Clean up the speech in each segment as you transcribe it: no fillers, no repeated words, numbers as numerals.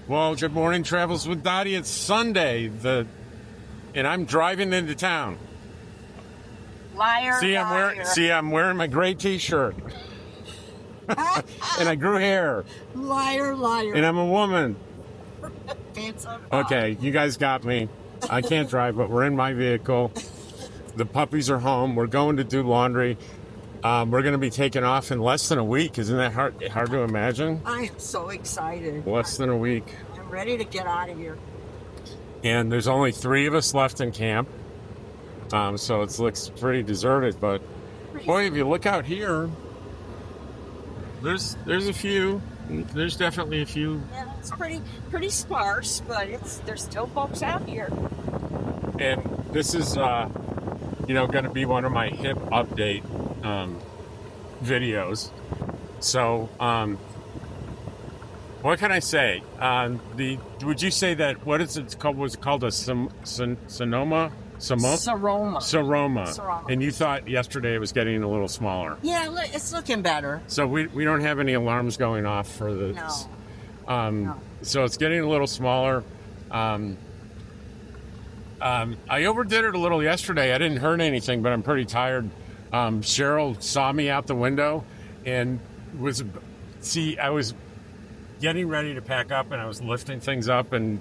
Well, good morning, Travels with Dottie. It's Sunday, and I'm driving into town. Liar, I'm wearing my gray T-shirt, and I grew hair. Liar. And I'm a woman. Pants on. Okay, you guys got me. I can't drive, but we're in my vehicle. The puppies are home. We're going to do laundry. We're going to be taking off in less than a week. Isn't that hard to imagine? I am so excited. Less than a week. I'm ready to get out of here. And there's only 3 of us left in camp. So it looks pretty deserted. But, boy, if you look out here, there's a few. There's definitely a few. Yeah, it's pretty sparse, but there's still folks out here. And this is, going to be one of my hip update videos. So, what can I say? Would you say that, what is it called? Was it called a Sonoma? Seroma. And you thought yesterday it was getting a little smaller. Yeah, it's looking better. So we don't have any alarms going off for this. No. So it's getting a little smaller. I overdid it a little yesterday. I didn't hurt anything, but I'm pretty tired. Cheryl saw me out the window and I was getting ready to pack up, and I was lifting things up and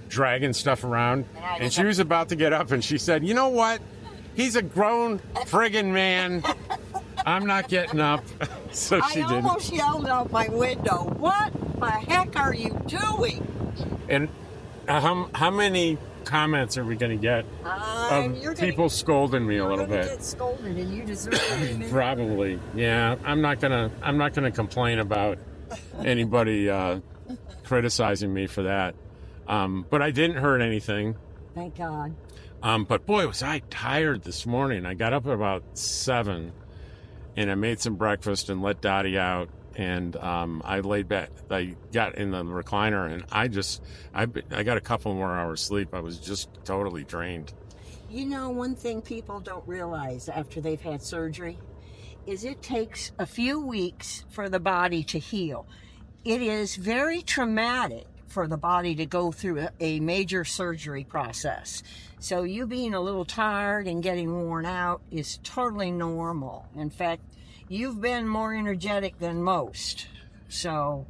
dragging stuff around, and she was about to get up, and she said, "You know what? He's a grown friggin' man. I'm not getting up." So she did. I almost yelled out my window, "What the heck are you doing?" And how many comments are we going to get of people scolding me a little bit? Get scolded, and you deserve it. Probably, yeah. I'm not gonna complain about anybody criticizing me for that. But I didn't hurt anything. Thank God. But boy, was I tired this morning. I got up at about 7, and I made some breakfast and let Dottie out. And I laid back. I got in the recliner, and I got a couple more hours sleep. I was just totally drained. You know, one thing people don't realize after they've had surgery is it takes a few weeks for the body to heal. It is very traumatic for the body to go through a major surgery process. So you being a little tired and getting worn out is totally normal. In fact, you've been more energetic than most. So,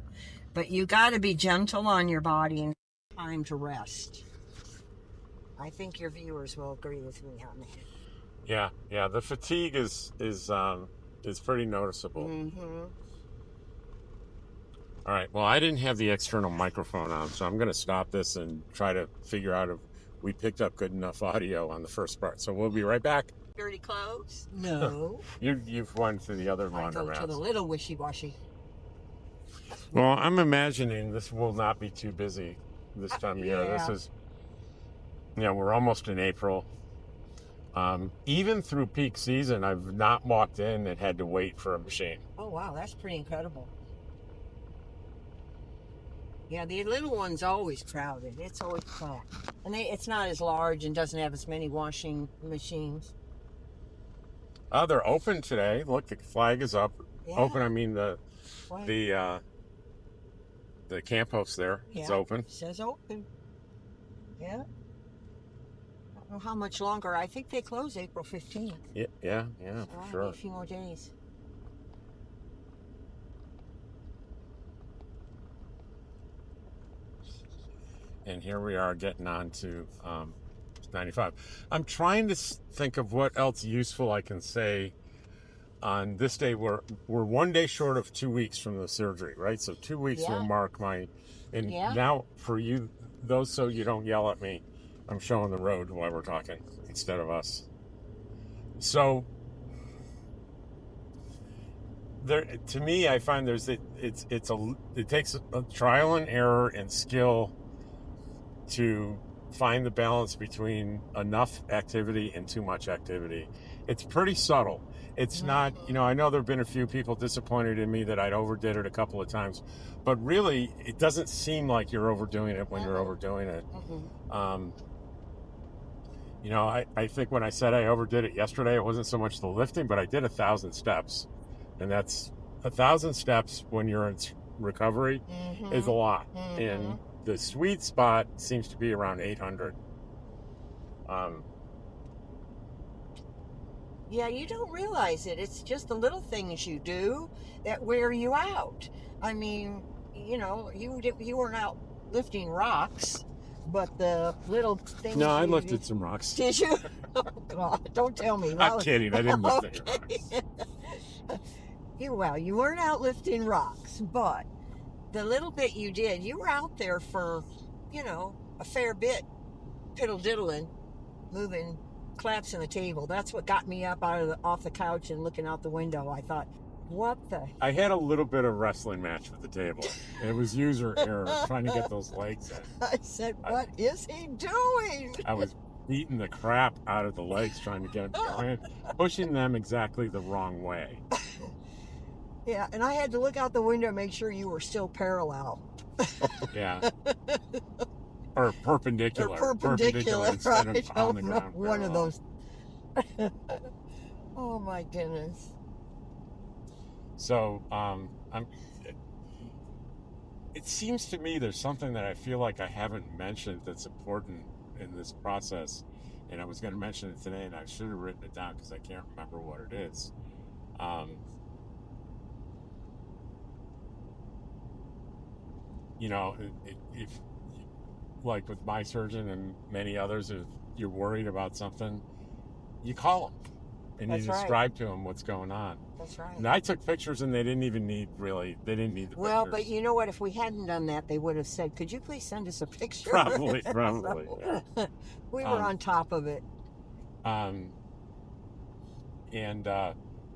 but you got to be gentle on your body and time to rest. I think your viewers will agree with me on that. Yeah. The fatigue is pretty noticeable. Mm-hmm. All right. Well, I didn't have the external microphone on, so I'm going to stop this and try to figure out if we picked up good enough audio on the first part. So we'll be right back. Dirty clothes? No. You've went through the other laundromats. I go to the little wishy-washy. Well, I'm imagining this will not be too busy this time of year. This is, we're almost in April. Even through peak season, I've not walked in and had to wait for a machine. Oh, wow. That's pretty incredible. Yeah, the little one's always crowded. It's always packed. And it's not as large and doesn't have as many washing machines. Oh, they're open today. Look, the flag is up. Yeah. Open, I mean the camp house there. Yeah. It's open. It says open. Yeah. I don't know how much longer. I think they close April 15th. Yeah, sure. A few more days. And here we are getting on to 95. I'm trying to think of what else useful I can say on this day. We're 1 day short of 2 weeks from the surgery, right? So 2 weeks will mark my... And now for you, those so you don't yell at me, I'm showing the road while we're talking instead of us. So to me, I find it takes a trial and error and skill to find the balance between enough activity and too much activity. It's pretty subtle. It's not, I know there have been a few people disappointed in me that I'd overdid it a couple of times, but really it doesn't seem like you're overdoing it when you're overdoing it. I think when I said I overdid it yesterday, it wasn't so much the lifting, but I did 1,000 steps, and that's 1,000 steps when you're in recovery is a lot. And the sweet spot seems to be around 800. Yeah, you don't realize it. It's just the little things you do that wear you out. I mean, you weren't out lifting rocks, but the little No, things I you lifted some rocks. did you? Oh God, don't tell me. I'm kidding. I didn't lift any Okay. rocks. You weren't out lifting rocks, but the little bit you did, you were out there for, a fair bit, piddle diddling, moving, collapsing the table. That's what got me up off the couch and looking out the window. I thought, what the? I had a little bit of wrestling match with the table. It was user error trying to get those legs in. I said, what is he doing? I was beating the crap out of the legs trying to get them going, pushing them exactly the wrong way. Yeah, and I had to look out the window and make sure you were still parallel. Yeah. Or perpendicular. Perpendicular, instead right? of on the ground. One of those. Oh my goodness. So, it seems to me there's something that I feel like I haven't mentioned that's important in this process, and I was going to mention it today, and I should have written it down because I can't remember what it is. If like with my surgeon and many others, if you're worried about something, you call them and That's you right. describe to them what's going on. That's right. And I took pictures, and they didn't need the Well, pictures. but you know what? If we hadn't done that, they would have said, "Could you please send us a picture?" Probably. So, Yeah. we were on top of it. And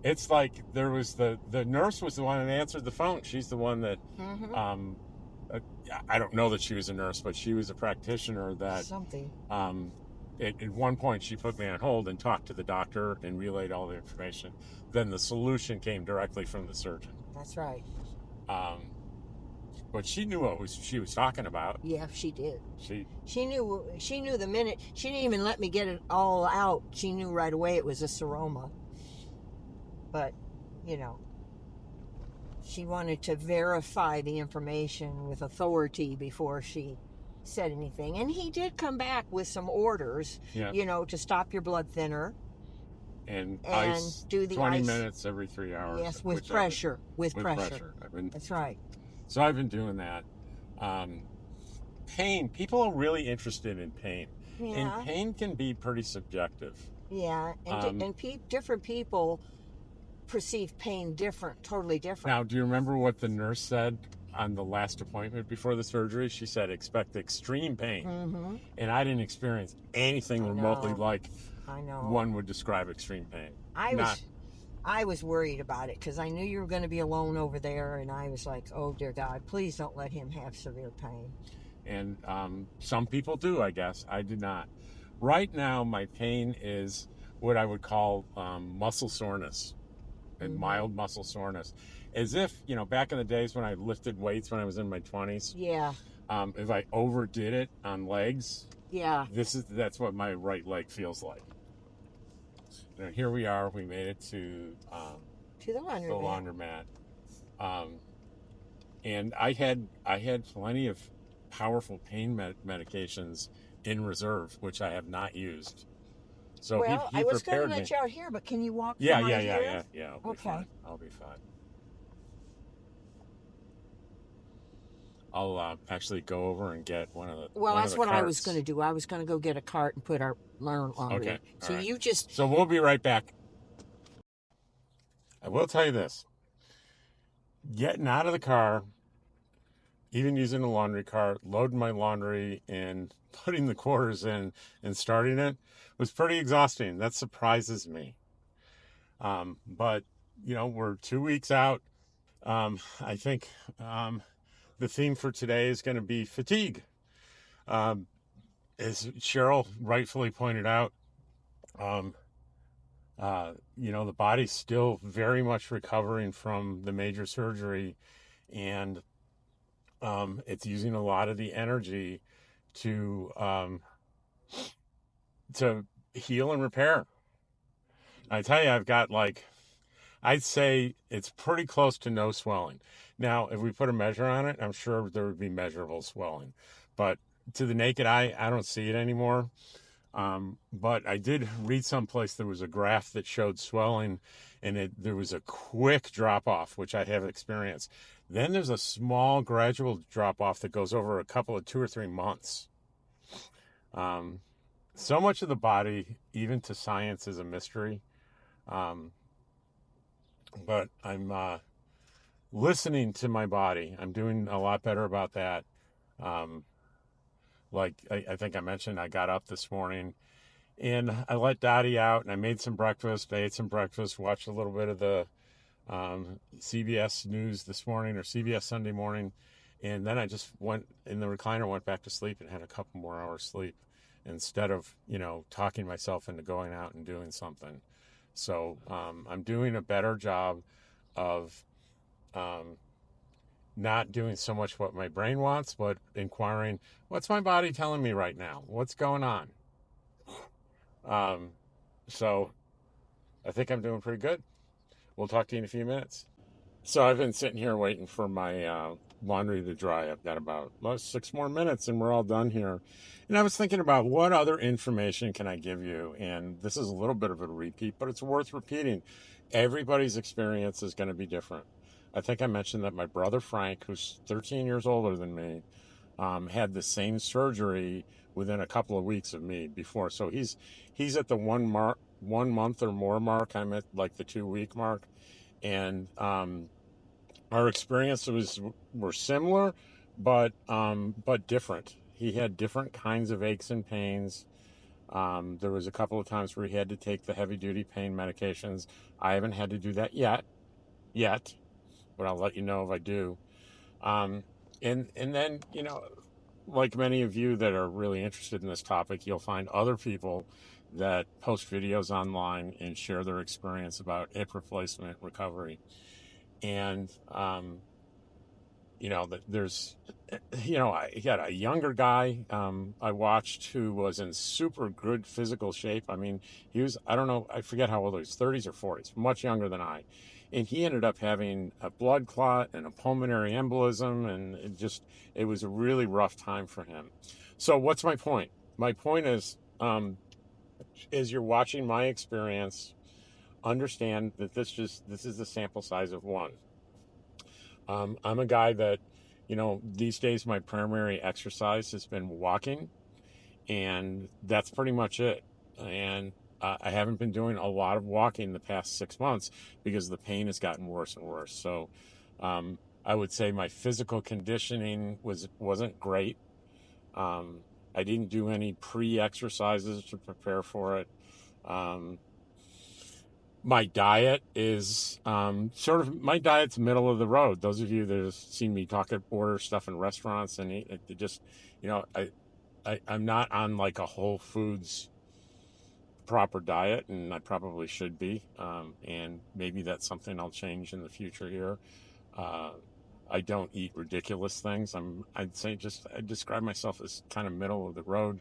it's like there was the nurse was the one that answered the phone. She's the one that Mm-hmm. I don't know that she was a nurse, but she was a practitioner that Something. at one point she put me on hold and talked to the doctor and relayed all the information. Then the solution came directly from the surgeon. That's right. But she knew what she was talking about. Yeah, she did. She knew the minute. She didn't even let me get it all out. She knew right away it was a seroma. But, she wanted to verify the information with authority before she said anything. And he did come back with some orders, Yeah. to stop your blood thinner. And ice, do the 20 ice. minutes every 3 hours. Yes, with pressure. With pressure. That's right. So I've been doing that. Pain. People are really interested in pain. Yeah. And pain can be pretty subjective. Yeah, and different people perceive pain totally different. Now, do you remember what the nurse said on the last appointment before the surgery? She said, expect extreme pain. Mm-hmm. And I didn't experience anything remotely like one would describe extreme pain. I was worried about it because I knew you were going to be alone over there, and I was like, oh, dear God, please don't let him have severe pain. And some people do, I guess. I did not. Right now, my pain is what I would call muscle soreness and mild muscle soreness. As if, back in the days when I lifted weights when I was in my 20s. Yeah. If I overdid it on legs. Yeah. That's what my right leg feels like. Now, here we are. We made it to the laundromat. And I had plenty of powerful pain medications in reserve, which I have not used. So well, he I was going prepared to me. let you out here, but can you walk? Yeah. I'll be Fine. I'll be fine. I'll actually go over and get one of the. Well, that's what carts. I was going to do. I was going to go get a cart and put our laundry. Okay. So right. you just. So we'll be right back. I will tell you this. Getting out of the car, even using the laundry cart, loading my laundry and putting the quarters in and starting it was pretty exhausting. That surprises me. But, we're 2 weeks out. I think the theme for today is going to be fatigue. As Cheryl rightfully pointed out, the body's still very much recovering from the major surgery, and it's using a lot of the energy to heal and repair. I tell you, I've got I'd say it's pretty close to no swelling. Now, if we put a measure on it, I'm sure there would be measurable swelling, but to the naked eye, I don't see it anymore. But I did read someplace there was a graph that showed swelling, and there was a quick drop off, which I have experienced. Then there's a small gradual drop off that goes over a couple of 2 or 3 months. Um, so much of the body, even to science, is a mystery. Um, but I'm listening to my body. I'm doing a lot better about that. Um, like I think I mentioned, I got up this morning and I let Dottie out and I made some breakfast. I ate some breakfast, watched a little bit of the CBS News this morning or CBS Sunday morning. And then I just went in the recliner, went back to sleep and had a couple more hours sleep instead of, talking myself into going out and doing something. So I'm doing a better job of um, not doing so much what my brain wants, but inquiring, what's my body telling me right now? What's going on? Um, so I think I'm doing pretty good. We'll talk to you in a few minutes. So I've been sitting here waiting for my laundry to dry. I've got about 6 more minutes and we're all done here. And I was thinking about what other information can I give you? And this is a little bit of a repeat, but it's worth repeating. Everybody's experience is going to be different. I think I mentioned that my brother Frank, who's 13 years older than me, had the same surgery within a couple of weeks of me before. So he's at the 1 month or more mark. I'm at like the 2 week mark, and our experiences were similar, but different. He had different kinds of aches and pains. There was a couple of times where he had to take the heavy duty pain medications. I haven't had to do that yet, but I'll let you know if I do. Um, and then like many of you that are really interested in this topic, you'll find other people that post videos online and share their experience about hip replacement recovery. And there's I had a younger guy I watched who was in super good physical shape. I mean, he was, I don't know, I forget how old he was, 30s or 40s, much younger than I. And he ended up having a blood clot and a pulmonary embolism, and it was a really rough time for him. So what's my point? My point is you're watching my experience, understand that this is the sample size of one. I'm a guy that, these days my primary exercise has been walking, and that's pretty much it. And I haven't been doing a lot of walking the past 6 months because the pain has gotten worse and worse. So I would say my physical conditioning wasn't great. Um, I didn't do any pre-exercises to prepare for it. Um, my diet is my diet's middle of the road. Those of you that have seen me order stuff in restaurants and eat it, just I'm not on like a Whole Foods proper diet, and I probably should be. And maybe that's something I'll change in the future here. Uh, I don't eat ridiculous things. I'd say I describe myself as kind of middle of the road.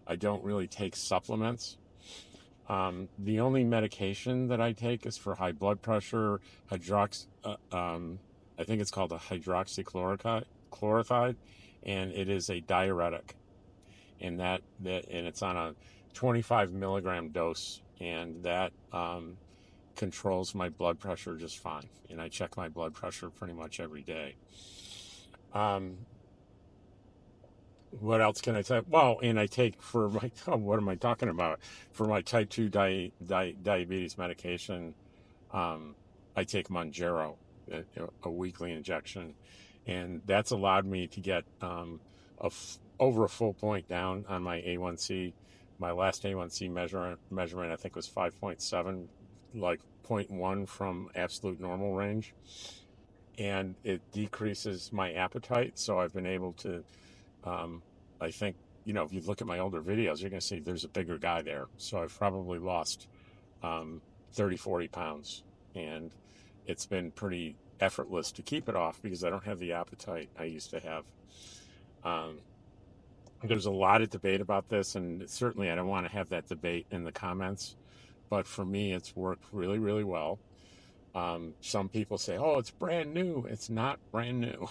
I don't really take supplements. The only medication that I take is for high blood pressure, I think it's called a hydroxychloroquine, and it is a diuretic, and and it's on a 25 milligram dose, and that controls my blood pressure just fine. And I check my blood pressure pretty much every day. Um, what else can I say? Well, and I take for my, oh, what am I talking about? For my type 2 diabetes medication, um, I take Monjaro, a weekly injection, and that's allowed me to get over a full point down on my A1C. My last A1C measurement, I think, was 5.7, like zero point 0.1 from absolute normal range, and it decreases my appetite. So I've been able to, I think, if you look at my older videos, you're going to see there's a bigger guy there. So I've probably lost um, 30, 40 pounds. And it's been pretty effortless to keep it off because I don't have the appetite I used to have. Um, there's a lot of debate about this, and certainly I don't want to have that debate in the comments. But for me, it's worked really, really well. Some people say, oh, it's brand new. It's not brand new.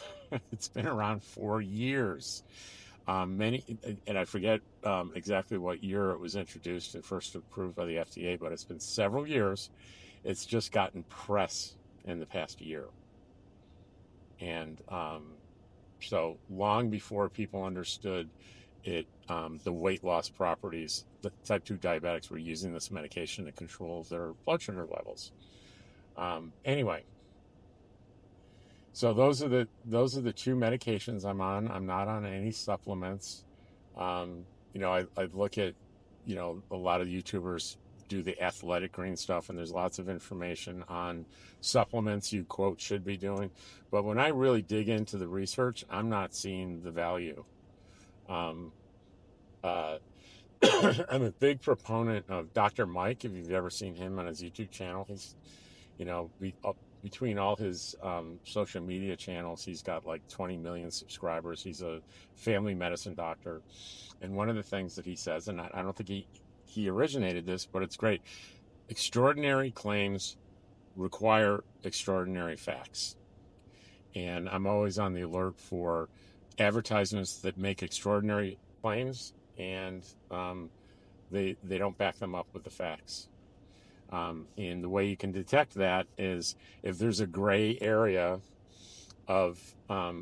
It's been around for years. And I forget exactly what year it was introduced and first approved by the FDA, but it's been several years. It's just gotten press in the past year. And so long before people understood it, the weight loss properties, the type 2 diabetics were using this medication to control their blood sugar levels. Anyway, so those are the two medications I'm on. I'm not on any supplements. I look at, a lot of YouTubers do the athletic green stuff, and there's lots of information on supplements you quote should be doing. But when I really dig into the research, I'm not seeing the value. Um, uh, I'm a big proponent of Dr. Mike. If you've ever seen him on his YouTube channel, he's, between all his social media channels, he's got like 20 million subscribers. He's a family medicine doctor. And one of the things that he says, and I don't think he originated this, but it's great. Extraordinary claims require extraordinary facts. And I'm always on the alert for advertisements that make extraordinary claims and they don't back them up with the facts. And the way you can detect that is if there's a gray area of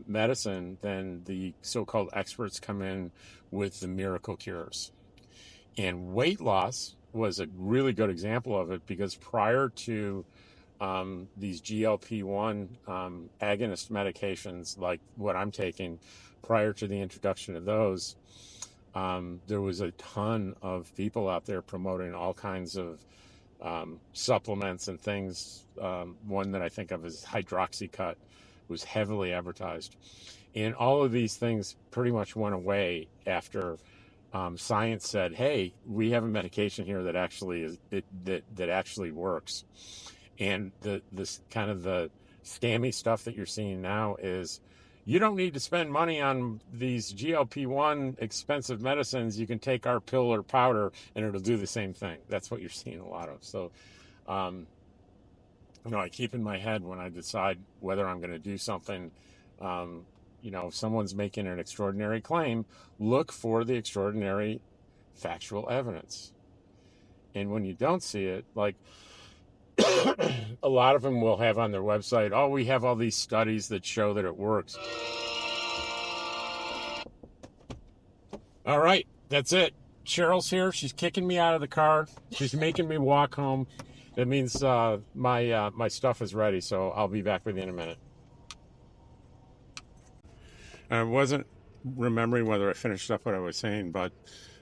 medicine, then the so-called experts come in with the miracle cures. And weight loss was a really good example of it, because prior to these GLP-1 agonist medications like what I'm taking, prior to the introduction of those, there was a ton of people out there promoting all kinds of supplements and things. One that I think of as Hydroxycut was heavily advertised. And all of these things pretty much went away after science said, hey, we have a medication here that actually that actually works. And this kind of the scammy stuff that you're seeing now is, you don't need to spend money on these GLP-1 expensive medicines. You can take our pill or powder and it'll do the same thing. That's what you're seeing a lot of. So, I keep in my head when I decide whether I'm going to do something. If someone's making an extraordinary claim, look for the extraordinary factual evidence. And when you don't see it, like a lot of them will have on their website, oh, we have all these studies that show that it works. All right, that's it. Cheryl's here. She's kicking me out of the car. She's making me walk home. That means my stuff is ready, so I'll be back with you in a minute. I wasn't remembering whether I finished up what I was saying, but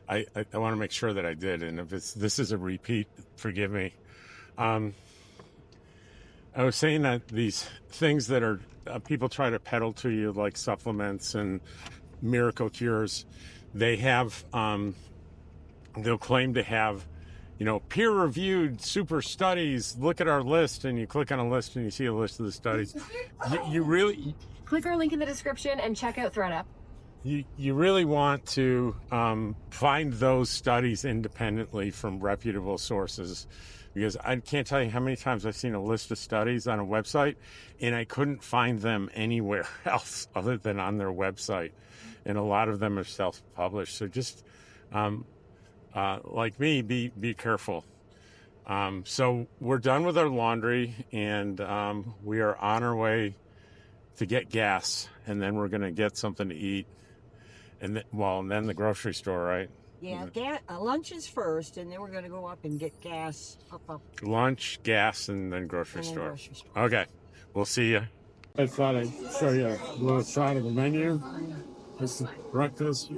I want to make sure that I did. And if this is a repeat, forgive me. I was saying that these things that are people try to peddle to you, like supplements and miracle cures, they have they'll claim to have peer-reviewed super studies. Look at our list, and you click on a list and you see a list of the studies. You really click our link in the description and check out ThreadUp. You really want to find those studies independently from reputable sources, because I can't tell you how many times I've seen a list of studies on a website and I couldn't find them anywhere else other than on their website. And a lot of them are self-published. So just like me, be careful. So we're done with our laundry, and we are on our way to get gas, and then we're going to get something to eat. And then the grocery store, right? Yeah, lunch is first, and then we're going to go up and get gas. Up. Lunch, gas, and then grocery store. Okay, we'll see you. I thought I'd show you a little side of the menu. This is breakfast.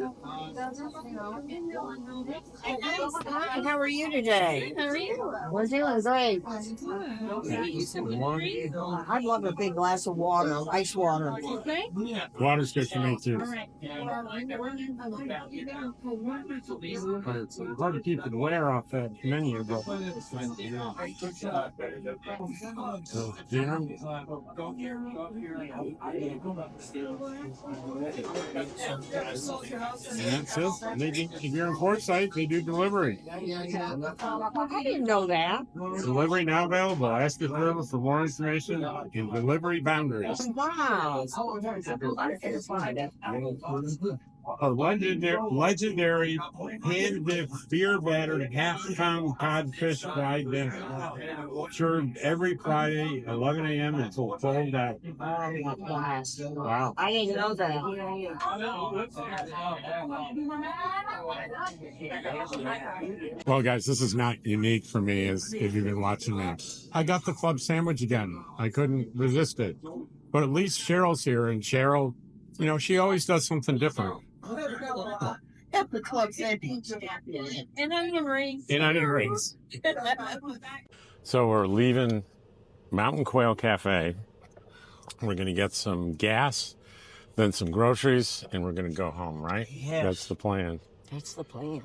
Hi, how are you today? How are you? We're doing great. I'd love a big glass of water, ice water. Okay. Water's good for me too. All right. It's hard to keep the glare off that menu, but dinner. And that's it. If you're in Port Site, they do delivery. I didn't know that. Delivery now available. Ask the service for more information in delivery boundaries. Wow. A legendary hand-dipped, beer-battered, half-pound codfish fried dinner. Served every Friday, 11 a.m. until sold out. Wow. I didn't know that. Well, guys, this is not unique for me, as if you've been watching me. I got the club sandwich again. I couldn't resist it. But at least Cheryl's here, and Cheryl, you know, she always does something different. At the club sandwich. And onion rings. And onion rings. So we're leaving Mountain Quail Cafe. We're going to get some gas, then some groceries, and we're going to go home, right? Yes. That's the plan. That's the plan.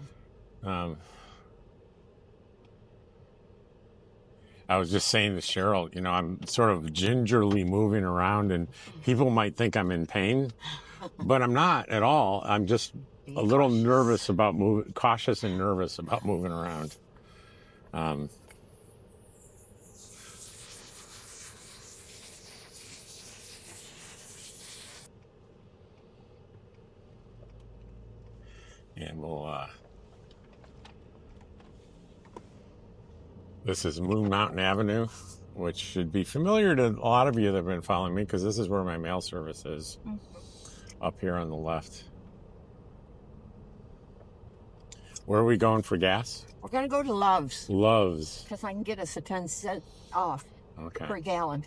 I was just saying to Cheryl, you know, I'm sort of gingerly moving around, and people might think I'm in pain, but I'm not at all. I'm just a little nervous about cautious and nervous about moving around. And we'll, this is Moon Mountain Avenue, which should be familiar to a lot of you that have been following me, because this is where my mail service is, up here on the left. Where are we going for gas? We're going to go to Love's. Love's. Because I can get us a 10-cent off per gallon.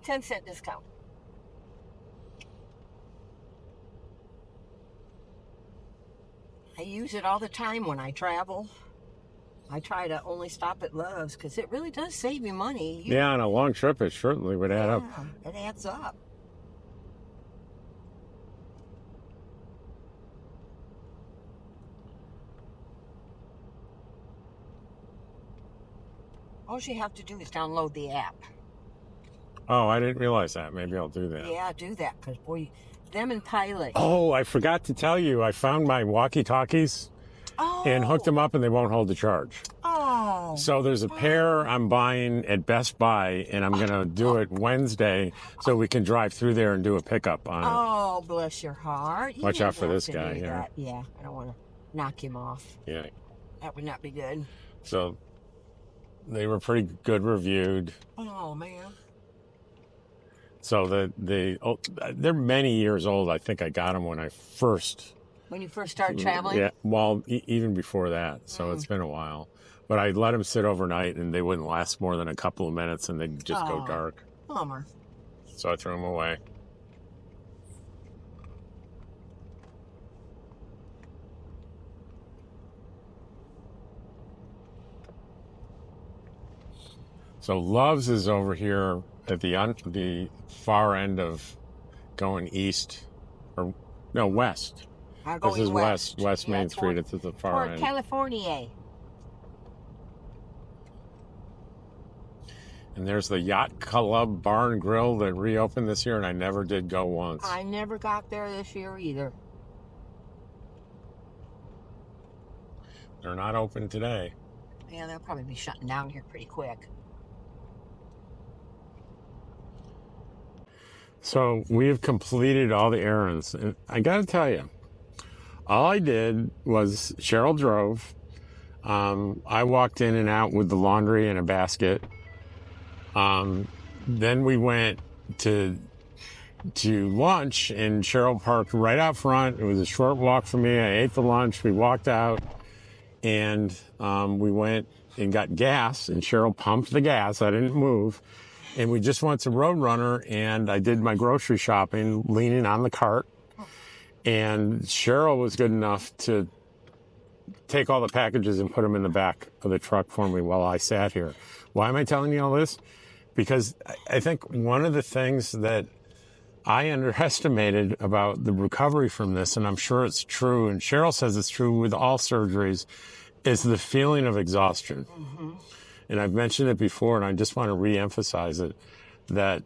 10-cent discount. I use it all the time when I travel. I try to only stop at Love's because it really does save you money. Yeah, on a long trip, it certainly would add up. It adds up. All you have to do is download the app. Oh, I didn't realize that. Maybe I'll do that. Yeah, do that, because boy, them and Pilot. Oh, I forgot to tell you, I found my walkie-talkies and hooked them up, and they won't hold the charge. Oh. So there's a pair I'm buying at Best Buy, and I'm going to do it Wednesday so we can drive through there and do a pickup on it. Oh, bless your heart. Watch out for this guy here. Yeah, I don't want to knock him off. Yeah. That would not be good. So they were pretty good reviewed. Oh, man. So they're many years old. I think I got them when I first... When you first started traveling? Yeah, well, even before that. So it's been a while. But I let them sit overnight, and they wouldn't last more than a couple of minutes, and they'd just go dark. Bummer. So I threw them away. So Love's is over here at the far end of going east, or no, west. This is West Main Street. It's at the far end. California. And there's the Yacht Club Bar and Grill that reopened this year, and I never did go once. I never got there this year either. They're not open today. Yeah, they'll probably be shutting down here pretty quick. So we have completed all the errands. And I got to tell you, all I did was Cheryl drove. I walked in and out with the laundry in a basket. Then we went to lunch, and Cheryl parked right out front. It was a short walk for me. I ate the lunch. We walked out, and we went and got gas, and Cheryl pumped the gas. I didn't move. And we just went to Roadrunner, and I did my grocery shopping leaning on the cart. And Cheryl was good enough to take all the packages and put them in the back of the truck for me while I sat here. Why am I telling you all this? Because I think one of the things that I underestimated about the recovery from this, and I'm sure it's true, and Cheryl says it's true with all surgeries, is the feeling of exhaustion. Mm-hmm. And I've mentioned it before, and I just want to re-emphasize it, that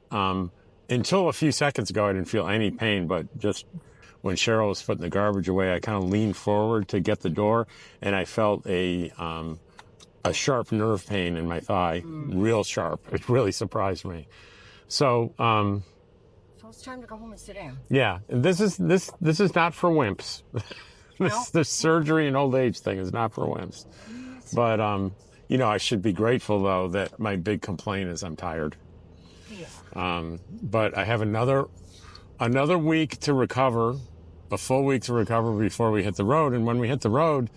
until a few seconds ago, I didn't feel any pain, but just when Cheryl was putting the garbage away, I kind of leaned forward to get the door, and I felt a sharp nerve pain in my thigh, real sharp. It really surprised me. So, So it's time to go home and sit down. yeah, and this is not for wimps. This surgery and old age thing is not for wimps. But you know, I should be grateful though that my big complaint is I'm tired. Yeah. But I have another week to recover, a full week to recover before we hit the road. And when we hit the road,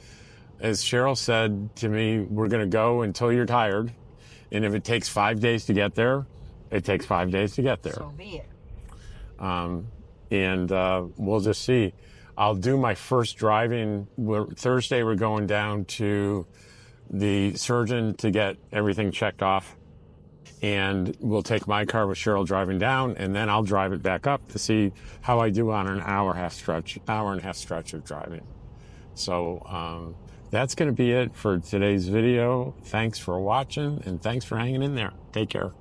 as Cheryl said to me, we're going to go until you're tired. And if it takes 5 days to get there, it takes 5 days to get there. So be it. And we'll just see. I'll do my first driving. Thursday, we're going down to the surgeon to get everything checked off. And we'll take my car with Cheryl driving down, and then I'll drive it back up to see how I do on an hour and a half stretch of driving. So that's going to be it for today's video. Thanks for watching, and thanks for hanging in there. Take care.